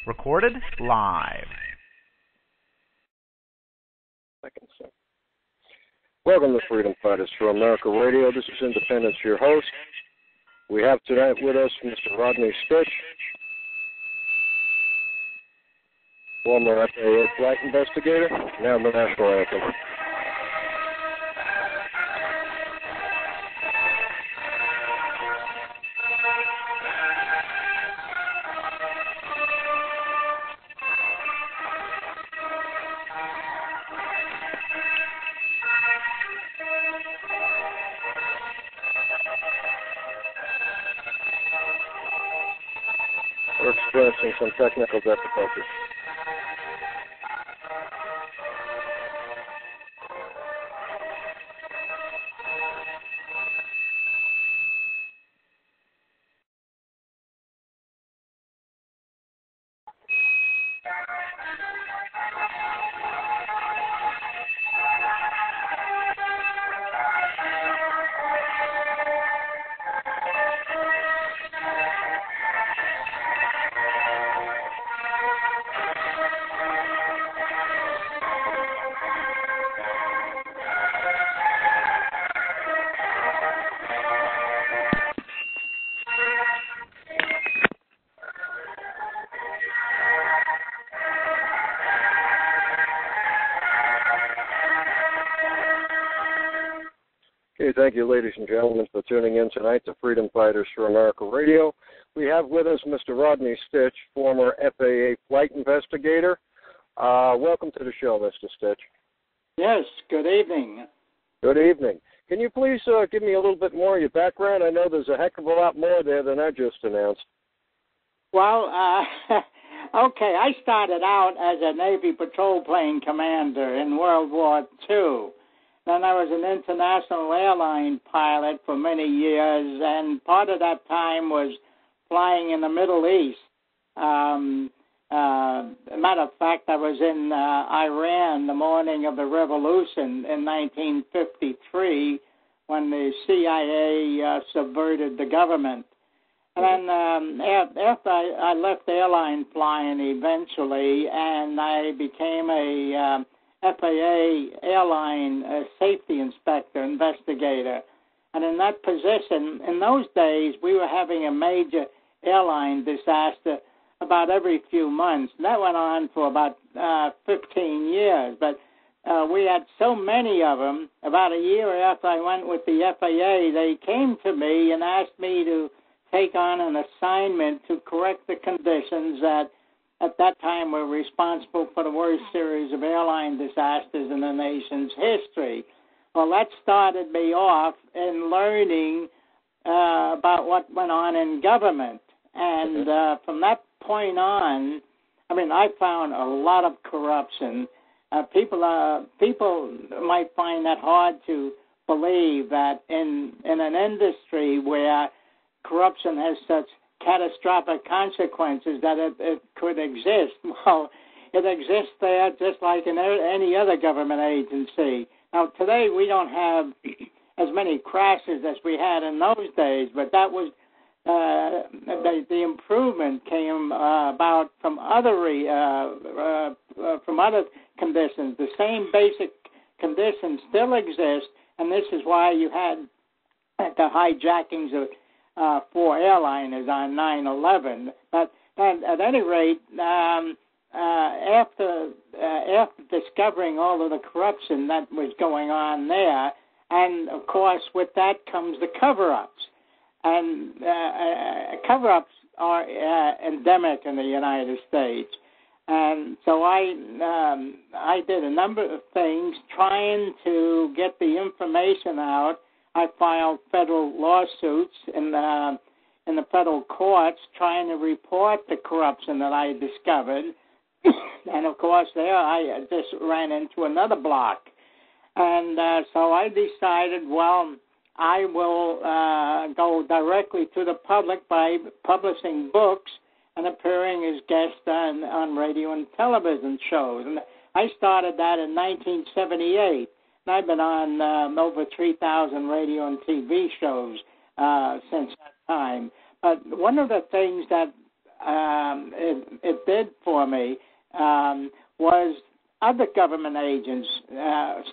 Recorded live. Welcome to Freedom Fighters for America Radio. This is Independence, your host. We have tonight with us Mr. Rodney Stich, former FAA flight investigator, now the national anthem. We're experiencing some technical difficulties. Okay, thank you, ladies and gentlemen, for tuning in tonight to Freedom Fighters for America Radio. We have with us Mr. Rodney Stich, former FAA flight investigator. Welcome to the show, Mr. Stich. Yes, good evening. Good evening. Can you please give me a little bit more of your background? I know there's a heck of a lot more there than I just announced. Well, okay, I started out as a Navy patrol plane commander in World War II. Then I was an international airline pilot for many years, and part of that time was flying in the Middle East. Matter of fact, I was in Iran the morning of the revolution in 1953 when the CIA subverted the government. And then after I left airline flying eventually, and I became a FAA airline safety inspector, investigator. And in that position, in those days, we were having a major airline disaster about every few months. And that went on for about 15 years. But we had so many of them. About a year after I went with the FAA, they came to me and asked me to take on an assignment to correct the conditions that at that time were responsible for the worst series of airline disasters in the nation's history. Well, that started me off in learning about what went on in government. And from that point on, I found a lot of corruption. People might find that hard to believe that in an industry where corruption has such catastrophic consequences that it could exist. Well, it exists there just like in any other government agency. Now, today we don't have as many crashes as we had in those days, but that was the improvement came about from other conditions. The same basic conditions still exist, and this is why you had the hijackings of 4 airliners on 9/11. But at any rate, after discovering all of the corruption that was going on there, and of course with that comes the cover-ups, and cover-ups are endemic in the United States. And so I did a number of things trying to get the information out. I filed federal lawsuits in the federal courts trying to report the corruption that I discovered. And, of course, there I just ran into another block. And so I decided, well, I will go directly to the public by publishing books and appearing as guests on radio and television shows. And I started that in 1978. And I've been on over 3,000 radio and TV shows since that time. But one of the things that it did for me was other government agents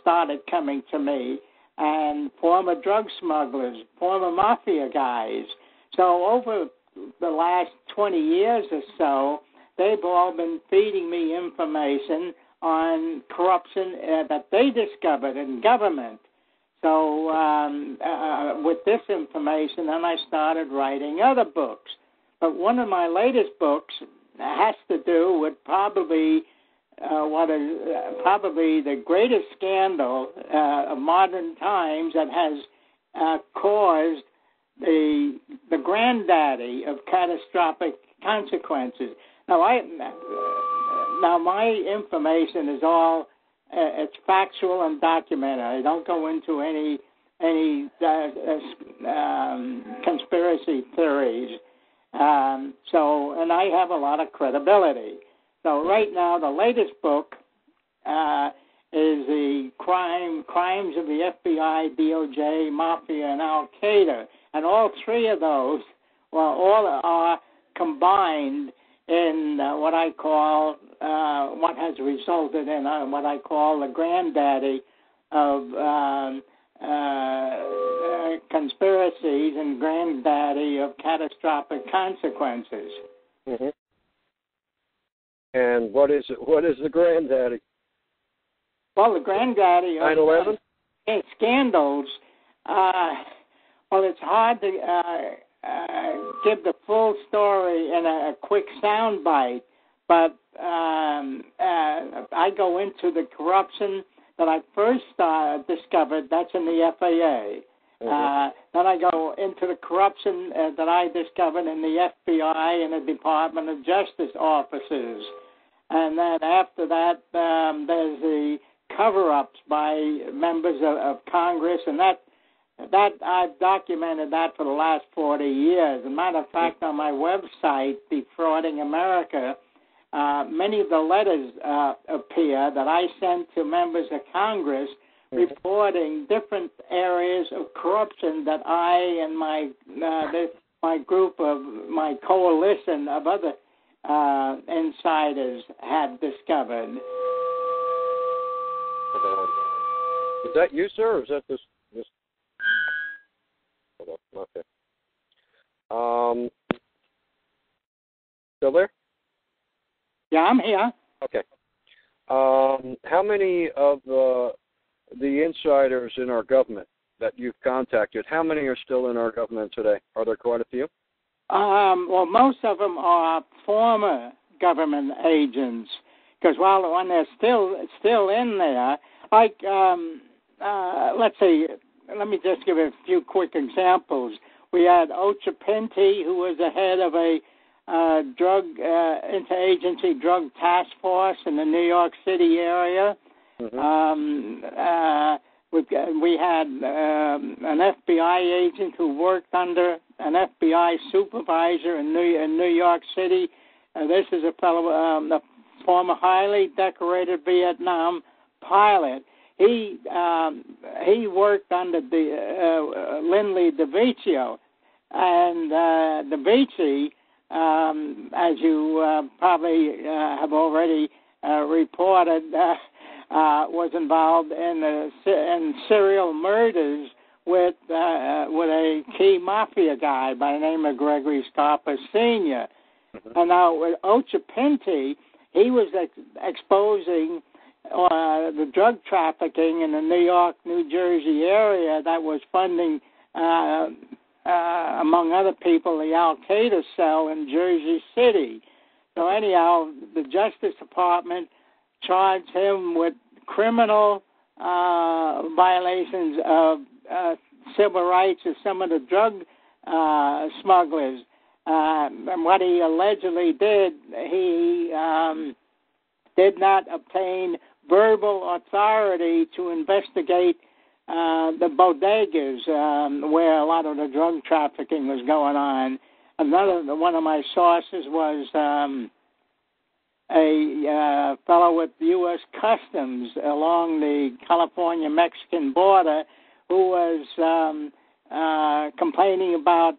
started coming to me, and former drug smugglers, former mafia guys. So over the last 20 years or so, they've all been feeding me information on corruption that they discovered in government. So with this information, then I started writing other books. But one of my latest books has to do with probably what is probably the greatest scandal of modern times that has caused the granddaddy of catastrophic consequences. Now my information is all it's factual and documented. I don't go into any conspiracy theories. And I have a lot of credibility. So right now, the latest book is the crimes of the FBI, DOJ, Mafia, and Al-Qaeda. And all three of those, all are combined in what I call, what has resulted in what I call the granddaddy of conspiracies and granddaddy of catastrophic consequences. Mm-hmm. And what is the granddaddy? Well, the granddaddy of 9/11? Scandals. Well, it's hard to give the full story in a quick soundbite, but I go into the corruption that I first discovered. That's in the FAA. Mm-hmm. Then I go into the corruption that I discovered in the FBI and the Department of Justice offices. And then after that, there's the cover-ups by members of Congress, and that I've documented that for the last 40 years. As a matter of fact, on my website, Defrauding America, many of the letters appear that I sent to members of Congress reporting different areas of corruption that I and my group of my coalition of other insiders had discovered. Is that you, sir, or is that this? Hold on. Okay. Still there? Yeah, I'm here. Okay. How many of the insiders in our government that you've contacted, how many are still in our government today? Are there quite a few? Well, most of them are former government agents, because when they're still in there, like let's see, let me just give a few quick examples. We had Ochapinti, who was the head of a drug interagency drug task force in the New York City area. Mm-hmm. We had an FBI agent who worked under an FBI supervisor in New York City. This is a fellow, a former highly decorated Vietnam pilot. He worked under the Lindley DeViccio, and DeVicci, as you probably have already reported, was involved in serial murders with a key mafia guy by the name of Gregory Scarpa Sr. Mm-hmm. And now with Ochapinti, he was exposing the drug trafficking in the New York, New Jersey area that was funding, among other people, the Al-Qaeda cell in Jersey City. So anyhow, the Justice Department charged him with criminal violations of civil rights of some of the drug smugglers. And what he allegedly did, he did not obtain verbal authority to investigate the bodegas where a lot of the drug trafficking was going on. One of my sources was a fellow with U.S. Customs along the California-Mexican border who was complaining about